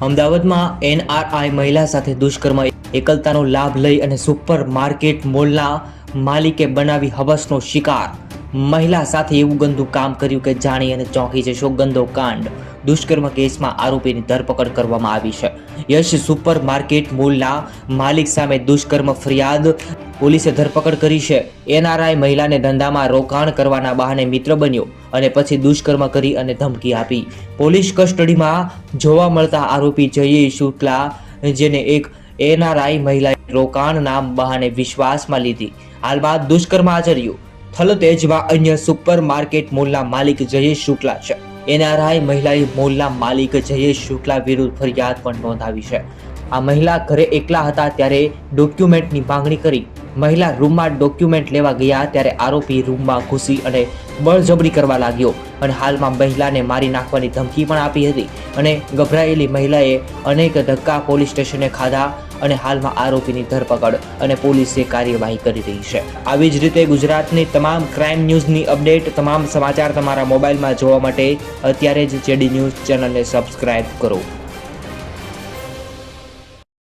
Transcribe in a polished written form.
અમદાવાદમાં એનઆરઆઈ મહિલા સાથે દુષ્કર્મ એકલતાનો લાભ લઈ અને સુપર માર્કેટ મોલના માલિકે બનાવી હવસનો શિકાર. મહિલા સાથે એવું ગંદુ કામ કર્યું કે જાણી અને ચોંકી જશો. ગંદો કાંડ. દુષ્કર્મ કેસમાં આરોપીની ધરપકડ કરવામાં આવી છે. યશ સુપર માર્કેટ મોલના માલિક સામે દુષ્કર્મ ફરિયાદ. પોલીસે ધરપકડ કરી છે. એનઆરઆઈ મહિલાને ધંધામાં રોકાણ કરવાના બહાને મિત્ર બન્યો અને પછી દુષ્કર્મ કરી અને ધમકી આપી. પોલીસ કસ્ટડીમાં જોવા મળતા આરોપી જયેશ શુક્લા, જેને એક એનઆરઆઈ મહિલાએ રોકાણના બહાને વિશ્વાસમાં લીધી, હાલમાં દુષ્કર્મ આચર્યું. થલતેજમાં અન્ય સુપર માર્કેટ મોલના માલિક જયેશ શુક્લા છે. એનઆરઆઈ મહિલાએ મોલના માલિક જયેશ શુક્લા વિરુદ્ધ ફરિયાદ પણ નોંધાવી છે. આ મહિલા ઘરે એકલા હતા ત્યારે ડોક્યુમેન્ટની માંગણી કરી. મહિલા રૂમમાં ડોક્યુમેન્ટ લેવા ગયા ત્યારે આરોપી રૂમમાં ઘૂસી અને બળજબરી કરવા લાગ્યો અને હાલમાં મહિલાને મારી નાખવાની ધમકી પણ આપી હતી અને ગભરાયેલી મહિલાએ અનેક ધક્કા પોલીસ સ્ટેશને ખાધા અને હાલમાં આરોપીની ધરપકડ અને પોલીસે કાર્યવાહી કરી રહી છે. આવી જ રીતે ગુજરાતની તમામ ક્રાઇમ ન્યૂઝની અપડેટ, તમામ સમાચાર તમારા મોબાઈલમાં જોવા માટે અત્યારે જ જેડી ન્યૂઝ ચેનલને સબસ્ક્રાઇબ કરો.